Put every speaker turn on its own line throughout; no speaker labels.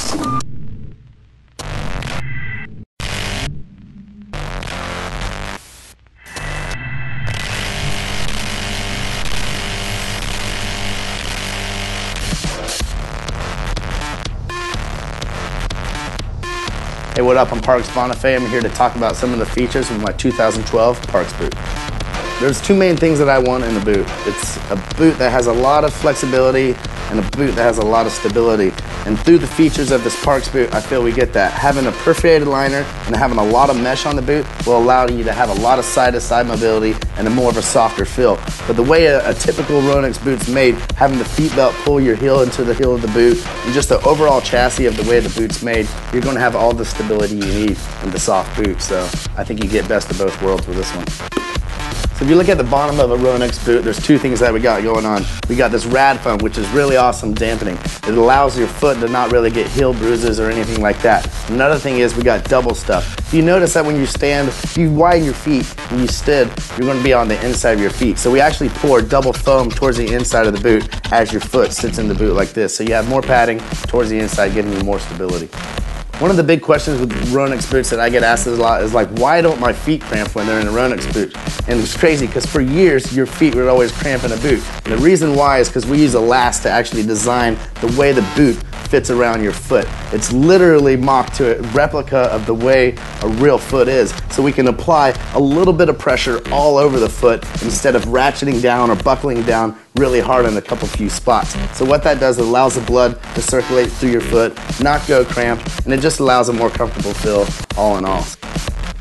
Hey, what up? I'm Parks Bonifay. I'm here to talk about some of the features of my 2012 Parks boot. There's two main things that I want in a boot. It's a boot that has a lot of flexibility and a boot that has a lot of stability. And through the features of this Parks boot, I feel we get that. Having a perforated liner and having a lot of mesh on the boot will allow you to have a lot of side-to-side mobility and a more of a softer feel. But the way a typical Ronix boot's made, having the feet belt pull your heel into the heel of the boot, and just the overall chassis of the way the boot's made, you're going to have all the stability you need in the soft boot. So I think you get best of both worlds with this one. So if you look at the bottom of a Ronix boot, there's two things that we got going on. We got this rad foam, which is really awesome dampening. It allows your foot to not really get heel bruises or anything like that. Another thing is we got double stuff. If you notice that when you stand, if you widen your feet when you stood, you're going to be on the inside of your feet. So we actually pour double foam towards the inside of the boot as your foot sits in the boot like this. So you have more padding towards the inside, giving you more stability. One of the big questions with Ronix boots that I get asked a lot is like, why don't my feet cramp when they're in a Ronix boot? And it's crazy because for years your feet would always cramp in a boot. And the reason why is because we use a last to actually design the way the boot fits around your foot. It's literally mocked to a replica of the way a real foot is. So we can apply a little bit of pressure all over the foot instead of ratcheting down or buckling down really hard in a few spots. So what that does, it allows the blood to circulate through your foot, not go cramped, and it just allows a more comfortable feel all in all.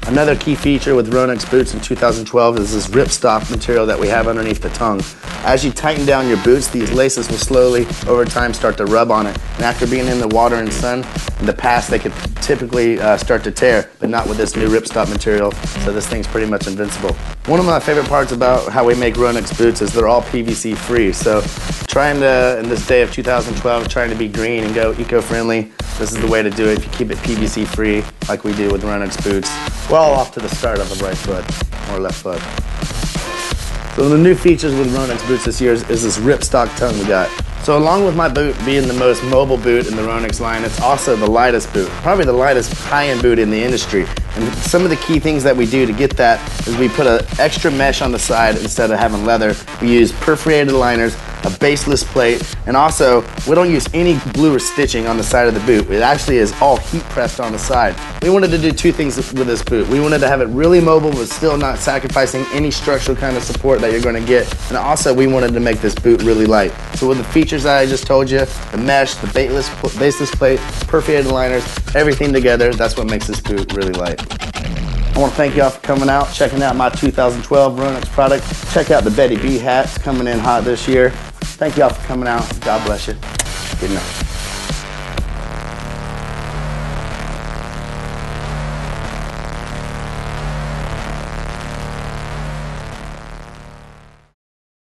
Another key feature with Ronix boots in 2012 is this ripstop material that we have underneath the tongue. As you tighten down your boots, these laces will slowly, over time, start to rub on it. And after being in the water and sun, in the past they could typically start to tear, but not with this new ripstop material, so this thing's pretty much invincible. One of my favorite parts about how we make Ronix boots is they're all PVC free. So trying to, in this day of 2012, trying to be green and go eco-friendly, this is the way to do it if you keep it PVC free like we do with Ronix boots. Well off to the start of the right foot or left foot. So the new features with Ronix boots this year is this ripstop tongue we got. So along with my boot being the most mobile boot in the Ronix line, it's also the lightest boot, probably the lightest high-end boot in the industry. And some of the key things that we do to get that is we put an extra mesh on the side instead of having leather. We use perforated liners, a baseless plate, and also we don't use any glue or stitching on the side of the boot. It actually is all heat pressed on the side. We wanted to do two things with this boot. We wanted to have it really mobile but still not sacrificing any structural kind of support that you're going to get. And also we wanted to make this boot really light. So with the features that I just told you, the mesh, the baseless plate, perforated liners, everything together, that's what makes this boot really light. I want to thank y'all for coming out, checking out my 2012 Ronix product. Check out the Betty B hats coming in hot this year. Thank y'all for coming out. God bless you. Good night.